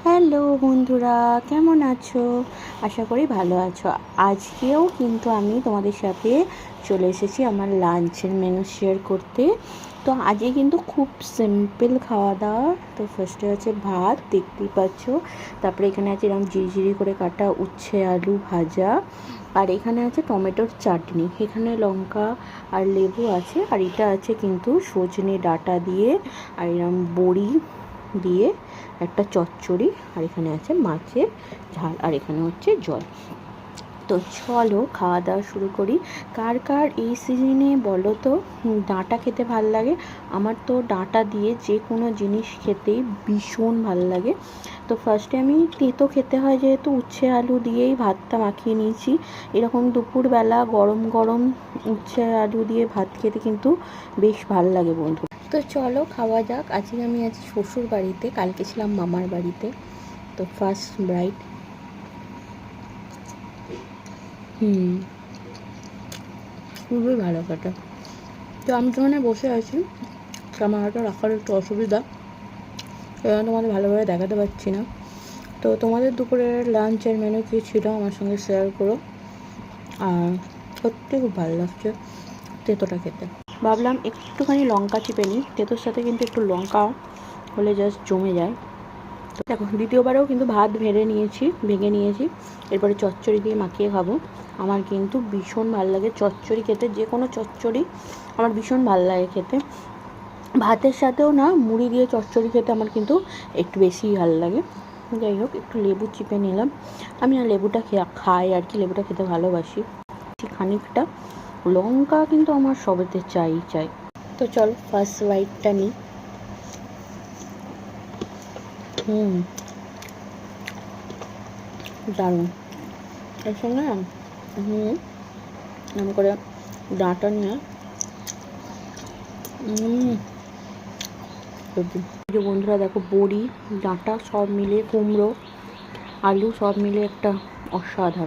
Hello বন্ধুরা, কেমন আছো? আশা করি ভালো আছো। আজকেও কিন্তু আমি তোমাদের সাথে চলে এসেছি আমার লাঞ্চের মেনু শেয়ার করতে। তো আজকে কিন্তু খুব সিম্পল খাওয়া দাওয়া। তো ফার্স্টে আছে ভাত, দেখতেই পাচ্ছ। তারপরে এখানে আছে এরকম ঝিরিঝিরি করে কাটা উচ্ছে আলু ভাজা, আর এখানে আছে টমেটোর চাটনি, এখানে লঙ্কা আর লেবু আছে, আর এটা আছে কিন্তু সজনে ডাঁটা দিয়ে আর এরকম বড়ি দিয়ে একটা চচ্চড়ি, আর এখানে আছে মাছের ঝাল, আর এখানে হচ্ছে জল। তো চলো খাওয়া দাওয়া শুরু করি। কার কার এই সিজনে বলো তো ডাঁটা খেতে ভাল লাগে? আমার তো ডাঁটা দিয়ে যে কোনো জিনিস খেতেই ভীষণ ভাল লাগে। তো ফার্স্টে আমি তেঁতো খেতে হয় যেহেতু উচ্ছে আলু দিয়েই ভাতটা মাখিয়ে নিয়েছি। এরকম দুপুরবেলা গরম গরম উচ্ছে আলু দিয়ে ভাত খেতে কিন্তু বেশ ভাল লাগে বন্ধু। তো চলো খাওয়া যাক। আজকে আমি আছি শ্বশুর বাড়িতে, কালকে ছিলাম মামার বাড়িতে। তো ফার্স্ট ব্রাইট। খুবই ভালো কাটা। তো আমি তোমার বসে আছি, ক্যামেরাটা রাখার একটু অসুবিধা, সেজন্য তোমাদের ভালোভাবে দেখাতে পারছি না। তো তোমাদের দুপুরের লাঞ্চের মেনু কী ছিল আমার সঙ্গে শেয়ার করো। আর সত্যি খুব ভালো লাগছে তেঁতোটা খেতে। ভাবলাম একটুখানি লঙ্কা চিপে নিই, তেঁতোর সাথে কিন্তু একটু লঙ্কা হলে জাস্ট জমে যায়। তো দেখো দ্বিতীয়বারেও কিন্তু ভাত ভেঙে নিয়েছি, এরপরে চচ্চড়ি দিয়ে মাখিয়ে খাবো। আমার কিন্তু ভীষণ ভালো লাগে চচ্চড়ি খেতে, যে কোনো চচ্চড়ি আমার ভীষণ ভালো লাগে খেতে। ভাতের সাথেও না, মুড়ি দিয়ে চচ্চড়ি খেতে আমার কিন্তু একটু বেশিই ভালো লাগে। যাই হোক, একটু লেবু চিপে নিলাম। আমি না লেবুটা খাই আর কি, লেবুটা খেতে ভালোবাসি খানিকটা। লঙ্কা কিন্তু আমার সবেতে চাই। তো চল ফার্স্ট বাইটটা নিই। দারুণ। এর সঙ্গে এমন করে ডাঁটা নিয়ে যে বন্ধুরা দেখো, বড়ি ডাঁটা সব মিলে, কুমড়ো আলু সব মিলে একটা অসাধারণ।